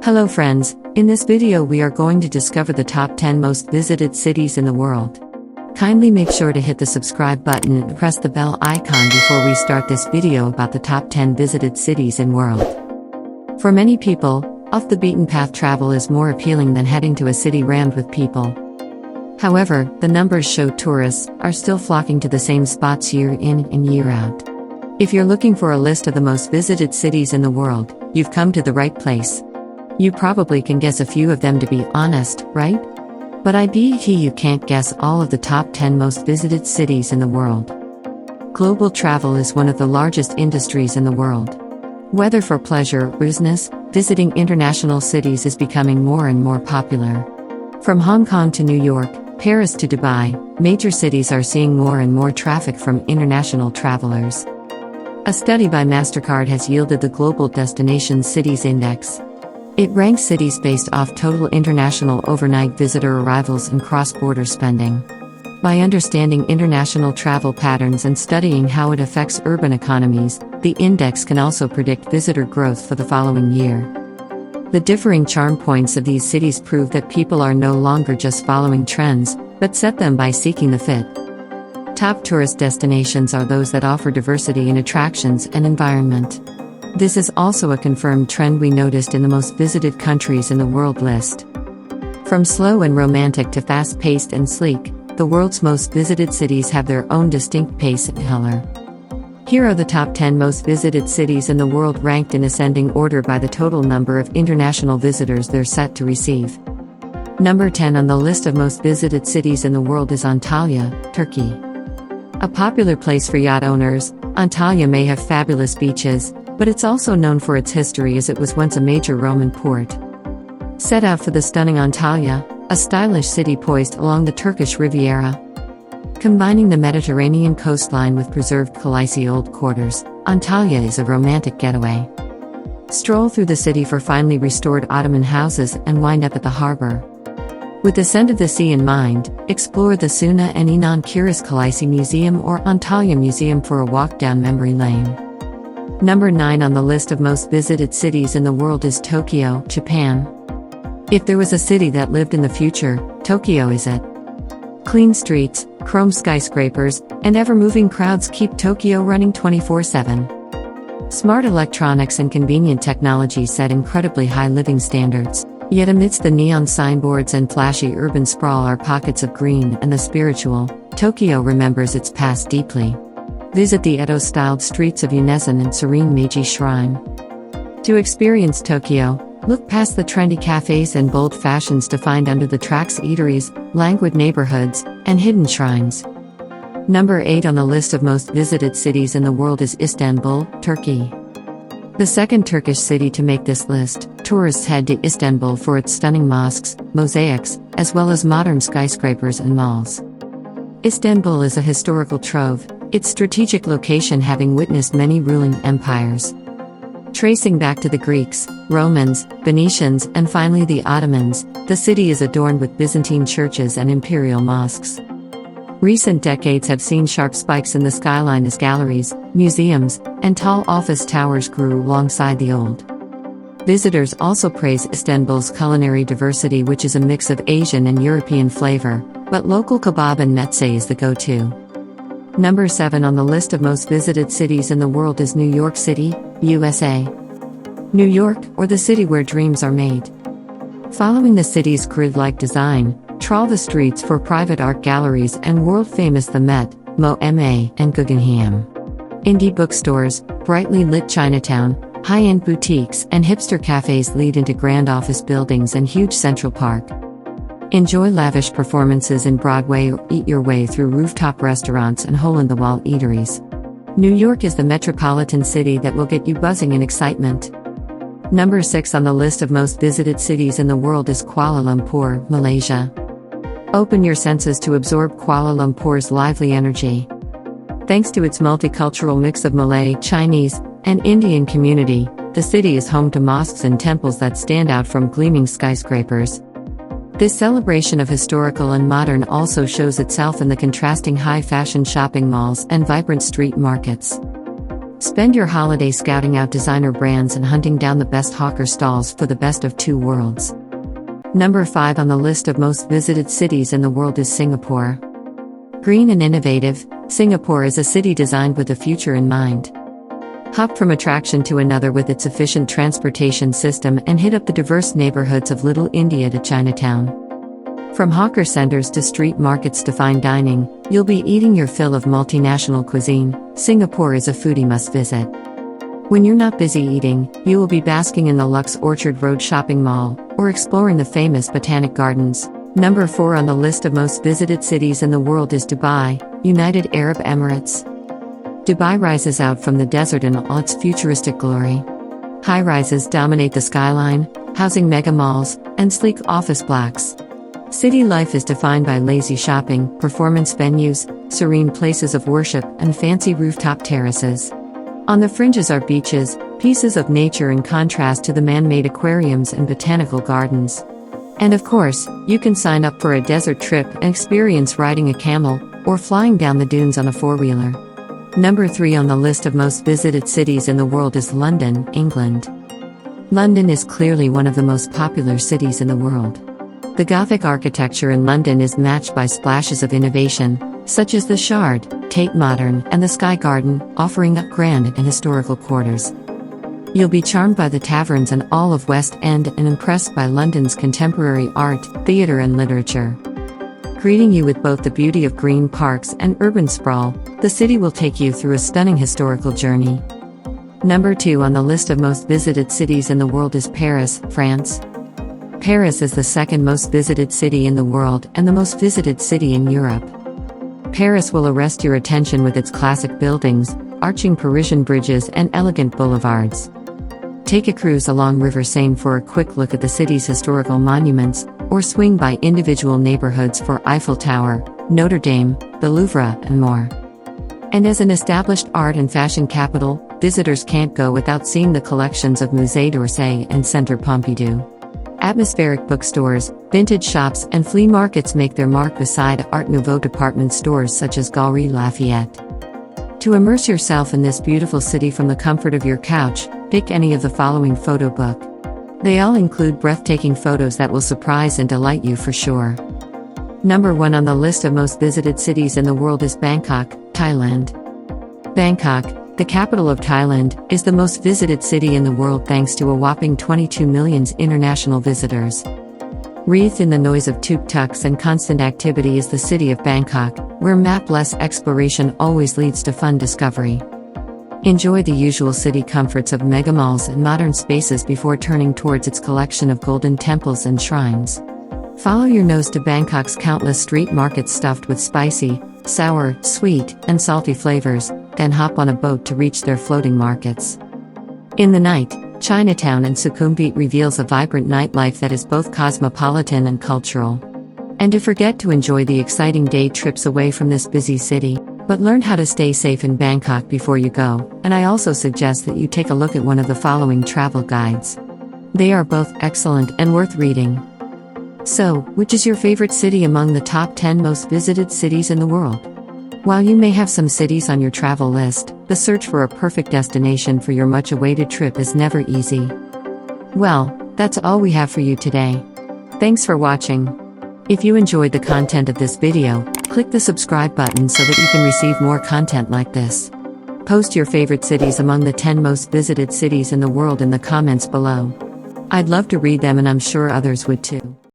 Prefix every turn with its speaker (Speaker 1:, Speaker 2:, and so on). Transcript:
Speaker 1: Hello friends, in this video we are going to discover the top 10 most visited cities in the world. Kindly make sure to hit the subscribe button and press the bell icon before we start this video about the top 10 visited cities in world. For many people, off the beaten path travel is more appealing than heading to a city rammed with people. However, the numbers show tourists are still flocking to the same spots year in and year out. If you're looking for a list of the most visited cities in the world, you've come to the right place. You probably can guess a few of them, to be honest, right? But I bet you can't guess all of the top 10 most visited cities in the world. Global travel is one of the largest industries in the world. Whether for pleasure or business, visiting international cities is becoming more and more popular. From Hong Kong to New York, Paris to Dubai, major cities are seeing more and more traffic from international travelers. A study by MasterCard has yielded the Global Destination Cities Index. It ranks cities based off total international overnight visitor arrivals and cross-border spending. By understanding international travel patterns and studying how it affects urban economies, the index can also predict visitor growth for the following year. The differing charm points of these cities prove that people are no longer just following trends, but set them by seeking the fit. Top tourist destinations are those that offer diversity in attractions and environment. This is also a confirmed trend we noticed in the most visited countries in the world list. From slow and romantic to fast-paced and sleek, the world's most visited cities have their own distinct pace and color. Here are the top 10 most visited cities in the world, ranked in ascending order by the total number of international visitors they're set to receive. Number 10 on the list of most visited cities in the world is Antalya, Turkey. A popular place for yacht owners, Antalya may have fabulous beaches, but it's also known for its history, as it was once a major Roman port. Set out for the stunning Antalya, a stylish city poised along the Turkish Riviera. Combining the Mediterranean coastline with preserved Khalisi old quarters, Antalya is a romantic getaway. Stroll through the city for finely restored Ottoman houses and wind up at the harbor. With the scent of the sea in mind, explore the Suna and Inan Kiris Khalisi Museum or Antalya Museum for a walk down memory lane. Number 9 on the list of most visited cities in the world is Tokyo, Japan. If there was a city that lived in the future, Tokyo is it. Clean streets, chrome skyscrapers, and ever-moving crowds keep Tokyo running 24/7. Smart electronics and convenient technology set incredibly high living standards. Yet amidst the neon signboards and flashy urban sprawl are pockets of green and the spiritual. Tokyo remembers its past deeply. Visit the Edo-styled streets of Unezen and serene Meiji Shrine. To experience Tokyo, look past the trendy cafes and bold fashions to find under the tracks eateries, languid neighborhoods, and hidden shrines. Number 8 on the list of most visited cities in the world is Istanbul, Turkey. The second Turkish city to make this list, tourists head to Istanbul for its stunning mosques, mosaics, as well as modern skyscrapers and malls. Istanbul is a historical trove, its strategic location having witnessed many ruling empires. Tracing back to the Greeks, Romans, Venetians, and finally the Ottomans, the city is adorned with Byzantine churches and imperial mosques. Recent decades have seen sharp spikes in the skyline as galleries, museums, and tall office towers grew alongside the old. Visitors also praise Istanbul's culinary diversity, which is a mix of Asian and European flavor, but local kebab and meze is the go-to. Number 7 on the list of most visited cities in the world is New York City, USA. New York, or the city where dreams are made. Following the city's grid-like design, trawl the streets for private art galleries and world-famous The Met, MoMA, and Guggenheim. Indie bookstores, brightly lit Chinatown, high-end boutiques, and hipster cafes lead into grand office buildings and huge Central Park. Enjoy lavish performances in Broadway or eat your way through rooftop restaurants and hole-in-the-wall eateries. New York is the metropolitan city that will get you buzzing in excitement. Number 6 on the list of most visited cities in the world is Kuala Lumpur, Malaysia. Open your senses to absorb Kuala Lumpur's lively energy. Thanks to its multicultural mix of Malay, Chinese, and Indian community, the city is home to mosques and temples that stand out from gleaming skyscrapers. This celebration of historical and modern also shows itself in the contrasting high-fashion shopping malls and vibrant street markets. Spend your holiday scouting out designer brands and hunting down the best hawker stalls for the best of two worlds. Number 5 on the list of most visited cities in the world is Singapore. Green and innovative, Singapore is a city designed with the future in mind. Hop from attraction to another with its efficient transportation system and hit up the diverse neighborhoods of Little India to Chinatown. From hawker centers to street markets to fine dining, you'll be eating your fill of multinational cuisine. Singapore is a foodie must-visit. When you're not busy eating, you will be basking in the Lux Orchard Road shopping mall, or exploring the famous Botanic Gardens. Number 4 on the list of most visited cities in the world is Dubai, United Arab Emirates. Dubai rises out from the desert in all its futuristic glory. High-rises dominate the skyline, housing mega malls and sleek office blocks. City life is defined by lazy shopping, performance venues, serene places of worship, and fancy rooftop terraces. On the fringes are beaches, pieces of nature in contrast to the man-made aquariums and botanical gardens. And of course, you can sign up for a desert trip and experience riding a camel, or flying down the dunes on a four-wheeler. Number 3 on the list of most visited cities in the world is London, England. London is clearly one of the most popular cities in the world. The Gothic architecture in London is matched by splashes of innovation, such as the Shard, Tate Modern, and the Sky Garden, offering up grand and historical quarters. You'll be charmed by the taverns and all of West End and impressed by London's contemporary art, theatre and literature. Greeting you with both the beauty of green parks and urban sprawl, the city will take you through a stunning historical journey. Number 2 on the list of most visited cities in the world is Paris, France. Paris is the second most visited city in the world and the most visited city in Europe. Paris will arrest your attention with its classic buildings, arching Parisian bridges and elegant boulevards. Take a cruise along River Seine for a quick look at the city's historical monuments, or swing by individual neighborhoods for Eiffel Tower, Notre Dame, the Louvre, and more. And as an established art and fashion capital, visitors can't go without seeing the collections of Musée d'Orsay and Centre Pompidou. Atmospheric bookstores, vintage shops, and flea markets make their mark beside Art Nouveau department stores such as Galeries Lafayette. To immerse yourself in this beautiful city from the comfort of your couch, pick any of the following photo book. They all include breathtaking photos that will surprise and delight you for sure. Number 1 on the list of most visited cities in the world is Bangkok, Thailand. Bangkok, the capital of Thailand, is the most visited city in the world thanks to a whopping 22 million international visitors. Wreathed in the noise of tuk-tuks and constant activity is the city of Bangkok, where map-less exploration always leads to fun discovery. Enjoy the usual city comforts of megamalls and modern spaces before turning towards its collection of golden temples and shrines. Follow your nose to Bangkok's countless street markets stuffed with spicy, sour, sweet, and salty flavors, then hop on a boat to reach their floating markets. In the night, Chinatown and Sukhumvit reveals a vibrant nightlife that is both cosmopolitan and cultural. And to forget to enjoy the exciting day trips away from this busy city, but learn how to stay safe in Bangkok before you go, and I also suggest that you take a look at one of the following travel guides. They are both excellent and worth reading. So, which is your favorite city among the top 10 most visited cities in the world? While you may have some cities on your travel list, the search for a perfect destination for your much-awaited trip is never easy. Well, that's all we have for you today. Thanks for watching. If you enjoyed the content of this video, click the subscribe button so that you can receive more content like this. Post your favorite cities among the 10 most visited cities in the world in the comments below. I'd love to read them and I'm sure others would too.